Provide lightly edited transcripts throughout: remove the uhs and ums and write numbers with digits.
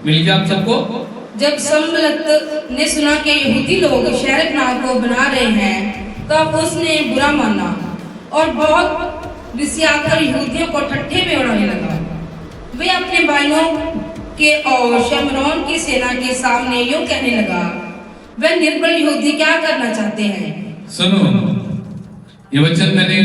मिल गया आप सबको? जब संबलत ने सुना कि यहूदी लोग शहरपनाह को बना रहे हैं, तब उसने बुरा माना और बहुत रिसियाकर यहूदियों को ठट्ठे में उड़ाने लगा। वे अपने भाइयों के और शमरोन की सेना के सामने यूं कहने लगा, वे निर्बल यहूदी क्या करना चाहते हैं? सुनो, ये वचन मैंने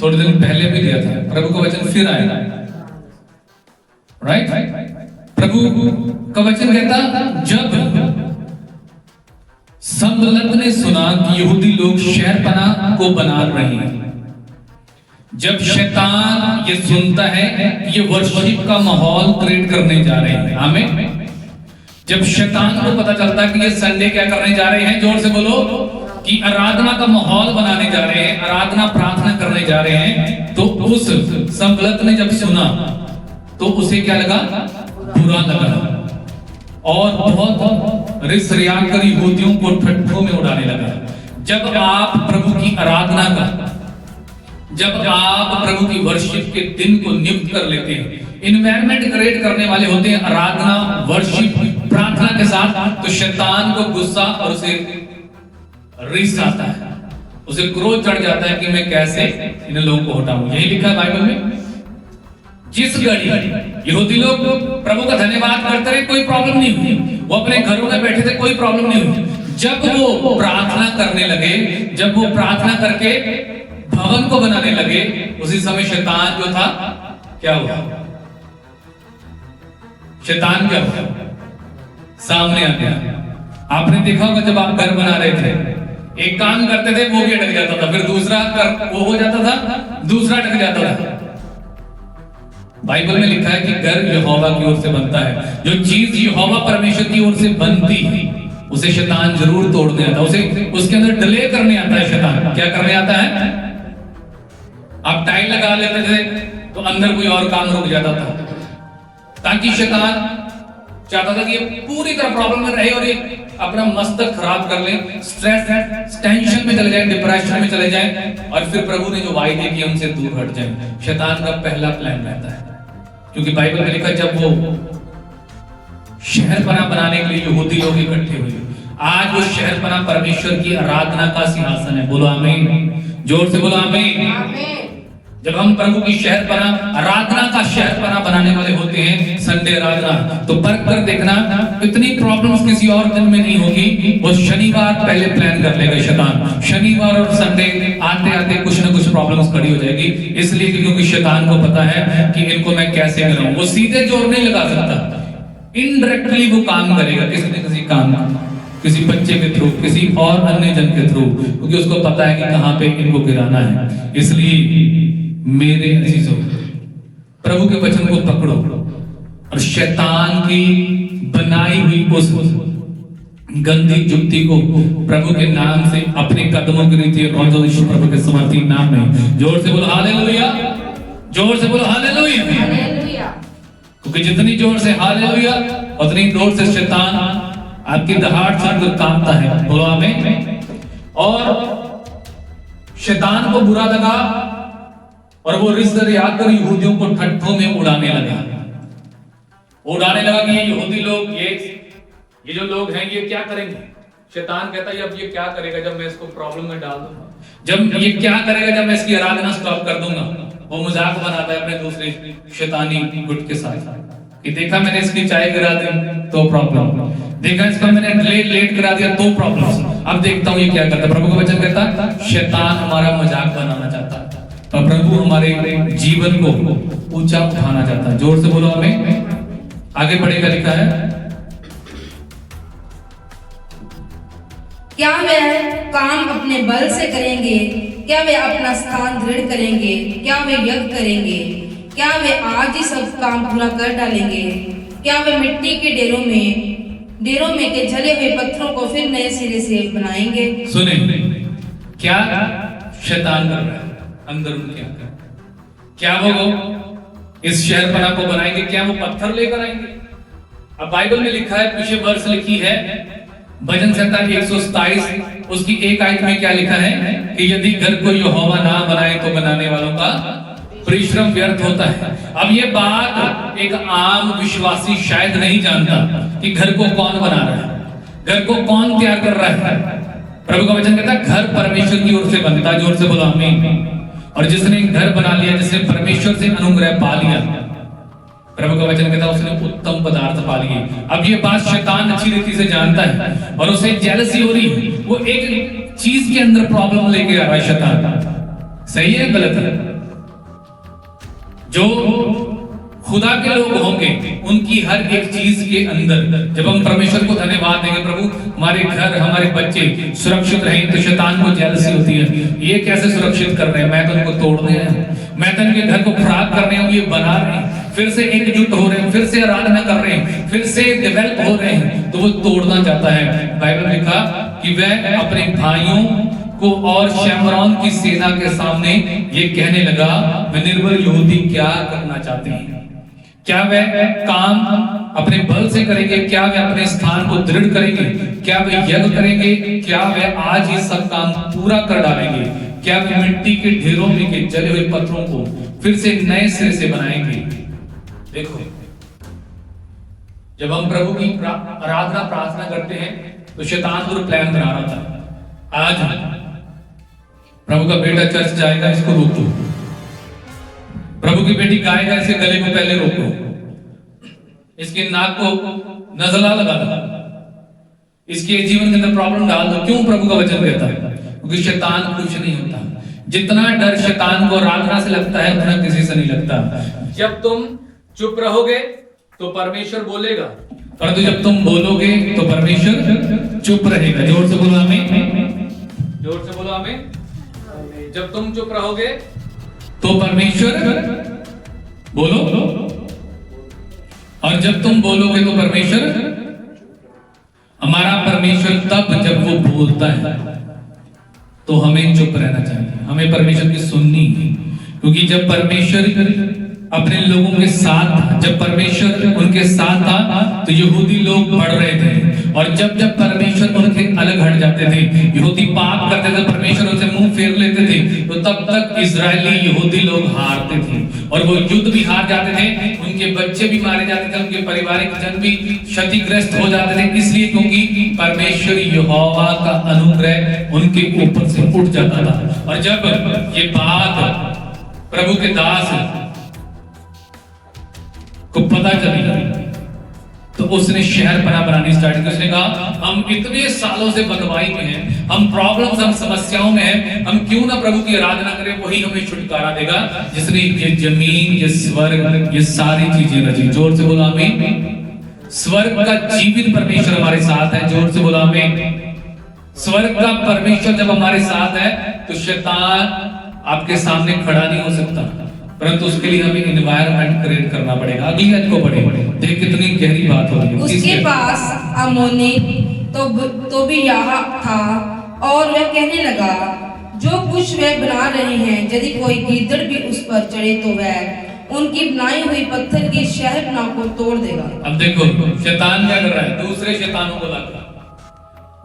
थोड़े दिन पहले भी दिया था, प्रभु का वचन फिर आएगा, राइट? प्रभु का वचन कहता, जब संबलत ने सुना कि यहूदी लोग शहरपनाह को बना रहे हैं, जब शैतान ये सुनता है कि ये वर्शिप का माहौल क्रिएट करने जा रहे हैं, आमीन। जब शैतान को पता चलता है कि ये संडे क्या करने जा रहे हैं, जोर से बोलो, कि आराधना का माहौल बनाने जा रहे हैं, आराधना प्रार्थना करने जा रहे हैं, तो उस संबलत ने जब सुना तो उसे क्या लगा? बुरा लगा और बहुत रिसरियाकर यहूदियों को ठट्ठों में उड़ाने लगा। जब आप प्रभु की आराधना का, जब आप प्रभु की वर्शिप के दिन को नियुक्त कर लेते हैं, इन्वायरमेंट क्रिएट करने वाले होते हैं आराधना, वर्शिप, प्रार्थना के साथ, तो शैतान को गुस्सा और उसे रिस आता है, उसे क्रोध चढ़ जाता है कि मैं कैसे इन लोगों को हटाऊं। यही लिखा है बाइबल में। जिस घड़ी यहूदी लोग प्रभु का धन्यवाद करते रहे, कोई प्रॉब्लम नहीं हुई, वो अपने घरों में बैठे थे, कोई प्रॉब्लम नहीं हुई। जब वो प्रार्थना करने लगे, जब वो प्रार्थना करके भवन को बनाने लगे, उसी समय शैतान जो था क्या हुआ? शैतान क्या हुआ? सामने आ गया। आपने देखा होगा जब आप घर बना रहे थे, एक काम करते थे वो भी अटक जाता था, फिर दूसरा कर वो हो जाता था, दूसरा अटक जाता था। बाइबल में लिखा है कि घर यहोवा की ओर से बनता है। जो चीज यहोवा परमेश्वर की ओर से बनती है उसे शैतान जरूर तोड़ने आता है, उसे उसके अंदर डिले करने आता है। शैतान क्या करने आता है? आप टाइल लगा लेते थे तो अंदर कोई और काम रुक जाता था, ताकि शैतान चाहता था कि ये पूरी तरह प्रॉब्लम में रहे और ये अपना मस्तक खराब कर ले, स्ट्रेस, टेंशन में चले जाए, डिप्रेशन में चले जाए, और फिर प्रभु ने जो वायदे किए उनसे दूर हट जाए। शैतान का पहला प्लान रहता है, क्योंकि बाइबल में लिखा जब वो शहरपनाह बनाने के लिए यहूदी लोग इकट्ठे हुए, आज वो शहरपनाह परमेश्वर की आराधना का सिंहासन है। बोलो आमीन, जोर से बोलो आमीन। जब हम प्रभु की शहरपनाह, आराधना का शहरपनाह बनाने वाले होते हैं, संडे आराधना, तो परख कर देखना इतनी प्रॉब्लम्स किसी और दिन में नहीं होगी। वो शनिवार पहले प्लान कर लेगा शैतान, शनिवार और संडे आते आते कुछ ना कुछ प्रॉब्लम्स खड़ी हो जाएगी। इसलिए क्योंकि शैतान को पता है कि इनको मैं कैसे कराऊं। वो सीधे जोर नहीं लगा सकता, इनडायरेक्टली वो काम करेगा, किसी न किसी काम, किसी बच्चे के थ्रू, किसी और अन्य जन के थ्रू, क्योंकि उसको पता है कि कहां पे इनको गिराना है। इसलिए मेरे अजीजों, प्रभु के वचन को पकड़ो और शैतान की बनाई हुई उस गंदी जुक्ति को प्रभु के नाम से अपने कदमों के नीचे प्रभु के समर्थी नाम में जोर से बोलो हालेलुया, जोर से बोलो हालेलुया। क्योंकि जितनी जोर से हालेलुया उतनी जोर से शैतान आपकी दहाड़ सुनकर कांपता है। बोलो आमीन। और शैतान को बुरा लगा और वो रिश्तेदार यहूदियों को ठट्ठों में उड़ाने लगा कि ये यहूदी लोग, ये जो लोग हैं ये क्या करेंगे। शैतान कहता है अब ये क्या करेगा जब मैं इसको प्रॉब्लम में डाल दूंगा, जब ये क्या करेगा जब मैं इसकी आराधना स्टॉप कर दूंगा। वो मजाक बनाता है अपने दूसरे शैतानी गुट के साथ कि देखा मैंने इसकी चाय गिरा दी तो प्रॉब्लम, देखा इसका मैंने लेट करा दिया तो प्रॉब्लम, अब देखता हूँ ये क्या करता है। प्रभु का वचन कहता है शैतान हमारा मजाक बनाना चाहता है और प्रभु हमारे जीवन को ऊंचा उठाना चाहता है। जोर से बोलो हमें। आगे बढ़ेगा, लिखा है क्या वे काम अपने बल से करेंगे? क्या वे अपना स्थान दृढ़ करेंगे? क्या वे यज्ञ करेंगे? क्या वे आज ही सब काम पूरा कर डालेंगे? क्या वे मिट्टी के डेरों में के जले हुए पत्थरों को फिर नए सिरे से बनाएंगे? सुने क्या शैतान कर रहा है अंदर उनके अंदर। क्या वो इस शहरपनाह को बनाएंगे? क्या वो पत्थर लेकर आएंगे? अब बाइबल में लिखा है, पीछे वर्ष लिखी है भजन संहिता 127 उसकी एक आयत में क्या लिखा है कि यदि घर को यहोवा ना बनाए तो बनाने वालों का परिश्रम व्यर्थ होता है। अब ये बात एक आम विश्वासी शायद नहीं जानता कि घर को कौन बना रहा है, घर को कौन तैयार कर रहा है। प्रभु का वचन कहता है घर परमेश्वर की ओर से बनता है। जोर से बोलो आमीन। और जिसने घर बना लिया, जिसने परमेश्वर से अनुग्रह पा लिया, प्रभु का वचन कहता है उसने उत्तम पदार्थ पा लिए। अब ये बात शैतान अच्छी रीति से जानता है और उसे जेलसी हो रही है। वो एक चीज के अंदर प्रॉब्लम लेके आ रहा है शैतान। सही है गलत है? जो खुदा के लोग होंगे उनकी हर एक चीज के अंदर जब हम परमेश्वर को धन्यवाद देंगे, प्रभु हमारे घर हमारे बच्चे सुरक्षित रहें, तो शैतान को जेलसी होती है। ये कैसे सुरक्षित कर रहे हैं, मैं तो उनको तोड़ने हैं, मैं तो इनके घर को खराब करने हैं, ये बना रहे हैं, फिर से एकजुट हो रहे हैं, फिर से आराधना कर रहे हैं, फिर से डेवलप हो रहे हैं, तो वो तोड़ना चाहता है। बाइबल में लिखा कि वह अपने भाइयों को और शमरौन की सेना के सामने ये कहने लगा, वे निर्बल यहूदी क्या करना चाहते हैं? क्या वे काम अपने बल से करेंगे? क्या वे अपने स्थान को दृढ़ करेंगे? क्या वे यज्ञ करेंगे? क्या वे आज ही सब काम पूरा कर डालेंगे? क्या वे मिट्टी के ढेरों में के जले हुए पत्थरों को फिर से नए सिरे से बनाएंगे? देखो, जब हम प्रभु की आराधना प्रार्थना करते हैं तो शैतान पूरा प्लान बना रहा था, आज प्रभु का बेटा चर्च जाएगा, इसको रोक दो। प्रभु की बेटी गाएगा, इसके गले को पहले रोको, इसके नाक को नजला लगा दो, इसके जीवन के अंदर प्रॉब्लम डाल दो। क्यों? प्रभु का वचन कहता है क्योंकि शैतान कुछ नहीं होता। जितना डर शैतान को आराधना से लगता है उतना किसी से नहीं लगता। जब तुम चुप रहोगे तो परमेश्वर बोलेगा, परंतु जब तुम बोलोगे तो परमेश्वर चुप रहेगा। जोर से बोलो आमीन, जोर से बोलो आमीन। जब तुम चुप रहोगे तो परमेश्वर बोलो, और जब तुम बोलोगे तो परमेश्वर, हमारा परमेश्वर तब जब वो बोलता है तो हमें चुप रहना चाहिए, हमें परमेश्वर की सुननी है। क्योंकि जब परमेश्वर अपने लोगों के साथ था, जब परमेश्वर उनके साथ था तो यहूदी लोग बढ़ रहे थे, और जब जब परमेश्वर उनके अलग हट जाते थे, यहूदी पाप करते थे, परमेश्वर उनसे मुंह फेर लेते थे, तो तब तक इजरायली यहूदी लोग हारते थे और वो युद्ध भी हार जाते थे, उनके बच्चे भी मारे जाते थे, उनके पारिवारिक जन भी क्षतिग्रस्त हो जाते थे। इसलिए क्योंकि परमेश्वर यहोवा का अनुग्रह उनके ऊपर से उठ जाता था। और जब ये बात प्रभु के दास को पता चली तो उसने शहर पना बनानी स्टार्ट की। उसने कहा हम इतने सालों से बंधुआई में हैं, हम प्रॉब्लम्स, हम समस्याओं में हैं, हम क्यों ना प्रभु की आराधना करें, वही हमें छुटकारा देगा, जिसने ये जमीन, ये स्वर्ग, ये सारी चीजें रची। जोर से बोलो आमीन। स्वर्ग का जीवित परमेश्वर हमारे साथ है। जोर से बोलो आमीन। स्वर्ग का परमेश्वर जब हमारे साथ है तो शैतान आपके सामने खड़ा नहीं हो सकता, परंतु उसके लिए हमें एनवायरनमेंट क्रिएट करना पड़ेगा। अगली बात को पढ़े, देख कितनी गहरी बात हो रही है। उसके पास अम्मोनी तो भी यहाँ था और वह कहने लगा, जो कुछ वे बना रहे हैं, यदि कोई गीदड़ भी उस पर चढ़े तो वह उनकी बनाई हुई पत्थर की शहरपनाह को तोड़ देगा। अब देखो शैतान क्या कर रहा है, दूसरे शैतानों को लाता,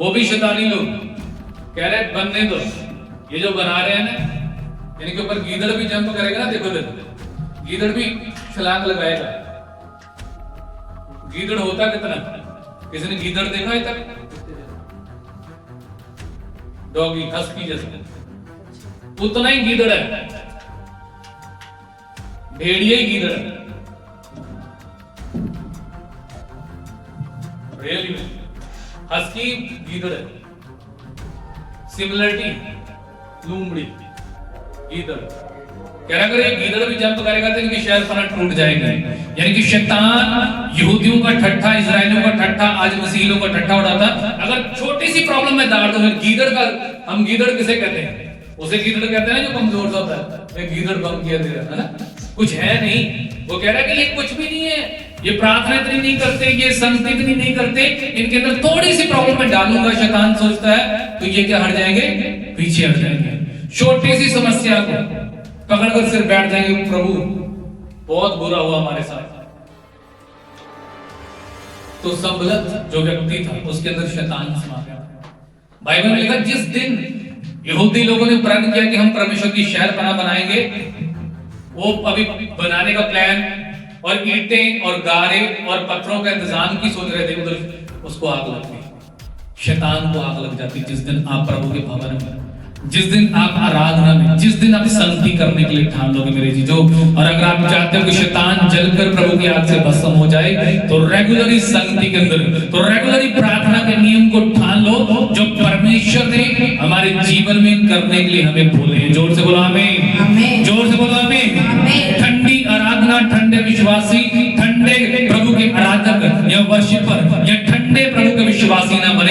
वो भी शैतानी लोग कह रहे बनने दो, ये जो बना रहे हैं ना, इनके ऊपर गीदड़ भी जंप करेगा ना, देखो देखो गीदड़ भी छलांग लगाएगा। गीदड़ होता कितना, किसी ने गीदड़ देखा है तक? डॉगी, हस्की जैसा, उतना ही गीदड़ है, भेड़िया ही गीदड़ है। रियली हस्की गीदड़ है, सिमिलरिटी लूमड़ी गीदड़। कह रहा अगर ये गीदड़ भी जंप करेगा तो इनकी शहर पना टूट जाएगी। यानी कि शैतान यहूदियों का ठट्ठा, इजराइलियों का ठट्ठा, आज मसीहियों का ठट्ठा उड़ाता। अगर छोटी सी प्रॉब्लम में दाड़ दो, गीदड़ का, हम गीदड़ किसे कहते हैं? उसे गीदड़ कहते हैं जो कमजोर होता है, मैं गीदड़ बम किया दे रहा है ना, कुछ है नहीं। वो कह रहा है कि ये कुछ भी नहीं है, ये प्रार्थना इतनी नहीं करते, ये संगति इतनी नहीं करते, इनके अंदर थोड़ी सी प्रॉब्लम में डालूंगा, शैतान सोचता है तो ये क्या हट जाएंगे, पीछे हट जाएंगे। छोटी सी समस्या को पकड़कर सिर बैठ जाएंगे, प्रभु बहुत बुरा हुआ हमारे साथ। तो संबलत जो व्यक्ति था उसके अंदर शैतान समा गया। बाइबल में लिखा जिस दिन यहूदी लोगों ने प्रण किया कि हम परमेश्वर की शहर पना बनाएंगे, वो अभी बनाने का प्लान और ईंटें और गारे और पत्थरों का इंतजाम की सोच रहे थे, उधर उसको आग लग गई, शैतान को आग लग जाती। जिस दिन आप प्रभु के भवन में, जिस दिन आप आराधना में, जिस दिन आप संगति करने के लिए ठान लोगे मेरे जीजो, और अगर आप चाहते हो कि शैतान जलकर प्रभु की आग से भस्म हो जाए, तो रेगुलरी संगति के अंदर, तो रेगुलरी प्रार्थना के नियम को ठान लो जो परमेश्वर ने हमारे जीवन में करने के लिए हमें बोले हैं। जोर से बोलो आमीन, जोर से बोलो आमीन। ठंडी आराधना, ठंडे विश्वासी, ठंडे प्रभु के आराधक या वर्शिपर या ठंडे प्रभु